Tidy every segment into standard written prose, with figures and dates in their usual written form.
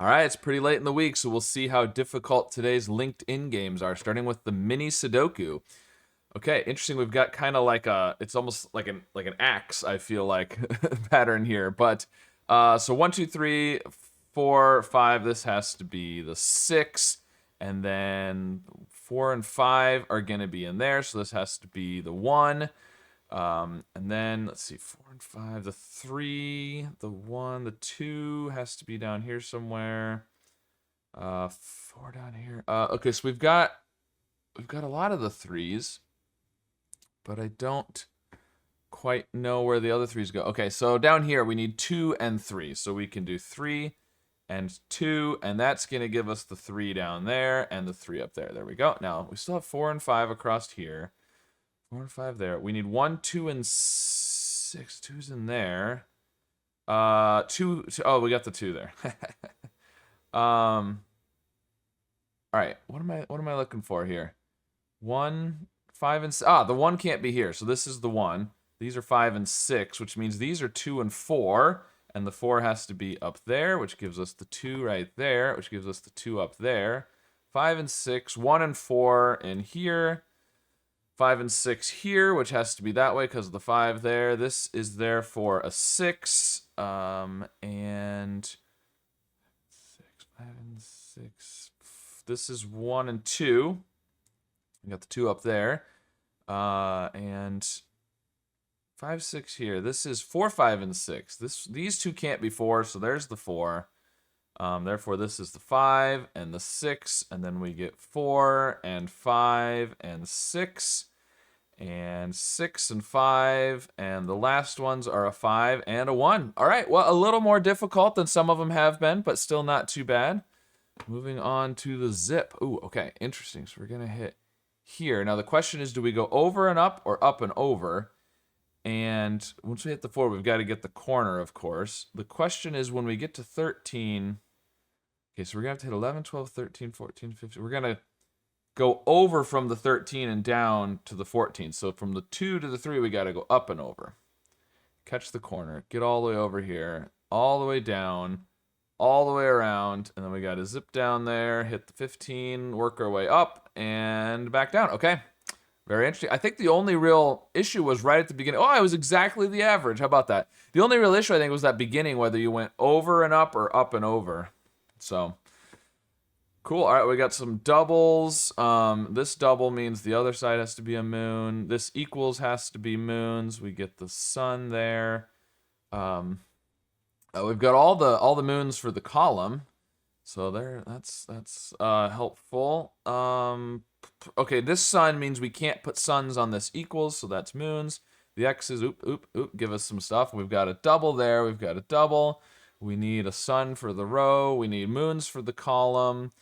All right, it's pretty late in the week, so we'll see how difficult today's LinkedIn games are, starting with the mini Sudoku. Okay, interesting. We've got kind of like it's almost like an axe, I feel like, pattern here. But so 1, 2, 3, 4, 5. This has to be the 6, and then 4 and 5 are gonna be in there, so this has to be the 1. And then let's see, 4 and 5, the 3, the 1, the 2 has to be down here somewhere. 4 down here. Okay, so we've got a lot of the 3s, but I don't quite know where the other 3s go. Okay, so down here we need 2 and 3, so we can do 3 and 2, and that's gonna give us the 3 down there and the 3 up there. There we go. Now we still have 4 and 5 across here. 4 and 5 there. We need 1, 2, and 6. 2's in there. 2. Oh, we got the 2 there. All right. What am I looking for here? 1, 5, and the 1 can't be here. So this is the 1. These are 5 and 6, which means these are 2 and 4, and the 4 has to be up there, which gives us the 2 right there, which gives us the 2 up there. 5 and 6, 1 and 4 in here. 5 and 6 here, which has to be that way because of the 5 there. This is therefore a 6, and 6, 5 and 6. This is 1 and 2. We got the 2 up there, and 5, 6 here. This is 4, 5, and 6. These 2 can't be 4, so there's the 4. Therefore, this is the 5 and the 6, and then we get 4 and 5 and 6, and 6 and 5, and the last ones are a 5 and a 1. All right, well, a little more difficult than some of them have been, but still not too bad. Moving on to the zip. Ooh, okay, interesting. So we're going to hit here. Now, the question is, do we go over and up and over? And once we hit the 4, we've got to get the corner, of course. The question is, when we get to 13... Okay, so we're going to have to hit 11, 12, 13, 14, 15. We're going to go over from the 13 and down to the 14. So from the 2 to the 3, we got to go up and over. Catch the corner. Get all the way over here. All the way down. All the way around. And then we got to zip down there. Hit the 15. Work our way up. And back down. Okay. Very interesting. I think the only real issue was right at the beginning. Oh, I was exactly the average. How about that? The only real issue, I think, was that beginning, whether you went over and up or up and over. So, cool. All right, we got some doubles. This double means the other side has to be a moon. This equals has to be moons. We get the sun there. We've got all the moons for the column. So there, that's helpful. Okay, this sun means we can't put suns on this equals, so that's moons. The x's, give us some stuff. We've got a double there. We've got a double. We need a sun for the row. We need moons for the column.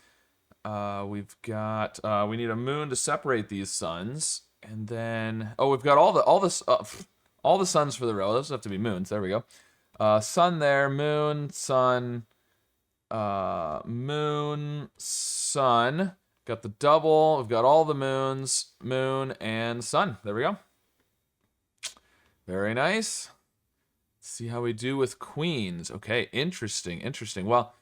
We need a moon to separate these suns. And then, we've got all the suns for the row. Those have to be moons. There we go. Sun there, moon, sun, moon, sun. Got the double. We've got all the moons, moon, and sun. There we go. Very nice. See how we do with queens. Okay, interesting. Well,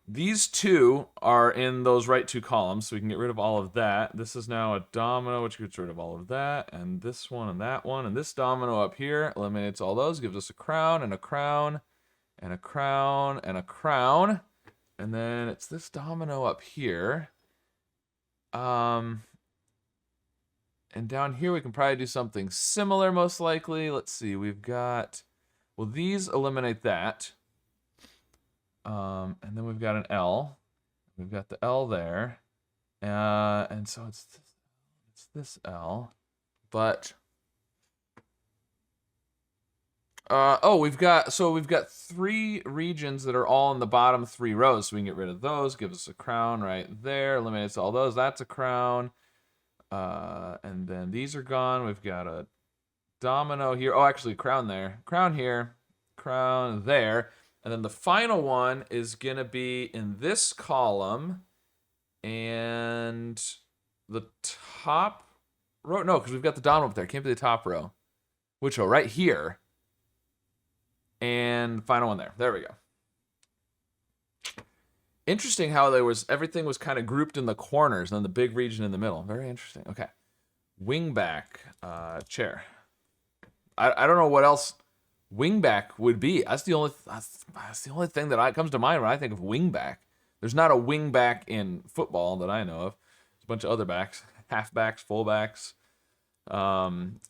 these 2 are in those right 2 columns, so we can get rid of all of that. This is now a domino, which gets rid of all of that, and this one and that one, and this domino up here eliminates all those, gives us a crown and a crown and a crown and a crown, and then it's this domino up here. And down here we can probably do something similar, most likely. Let's see, we've got... Well, these eliminate that. And then we've got an L. We've got the L there. And so it's this L. But we've got 3 regions that are all in the bottom 3 rows, so we can get rid of those. Gives us a crown right there. Eliminates all those. That's a crown. And then these are gone. We've got a domino here. Oh, actually, crown there. Crown here. Crown there. And then the final one is going to be in this column. And the top row. No, because we've got the domino up there. Can't be the top row. Which row? Right here. And final one there. There we go. Interesting how everything was kind of grouped in the corners and then the big region in the middle. Very interesting. Okay. Wingback, chair. I don't know what else wingback would be. That's the only thing that comes to mind when I think of wingback. There's not a wingback in football that I know of. There's a bunch of other backs, halfbacks, fullbacks.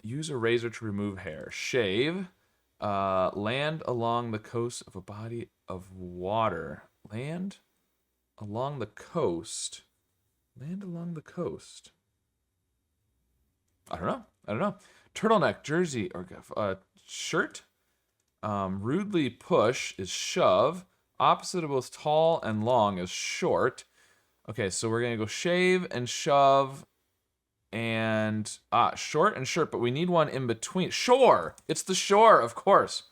Use a razor to remove hair. Shave. Land along the coast of a body of water. Land along the coast. Land along the coast. I don't know. Turtleneck, jersey, or shirt. Rudely push is shove. Opposite of both tall and long is short. Okay, so we're going to go shave and shove and short and shirt, but we need one in between. Shore! It's the shore, of course.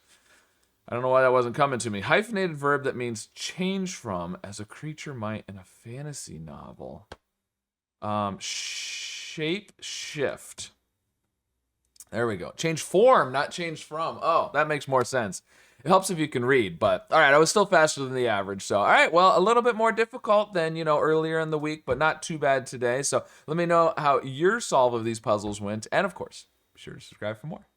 I don't know why that wasn't coming to me. Hyphenated verb that means change from, as a creature might in a fantasy novel. Shape shift. There we go. Change form, not change from. Oh, that makes more sense. It helps if you can read, but all right, I was still faster than the average. So, all right, well, a little bit more difficult than, earlier in the week, but not too bad today. So let me know how your solve of these puzzles went. And of course, be sure to subscribe for more.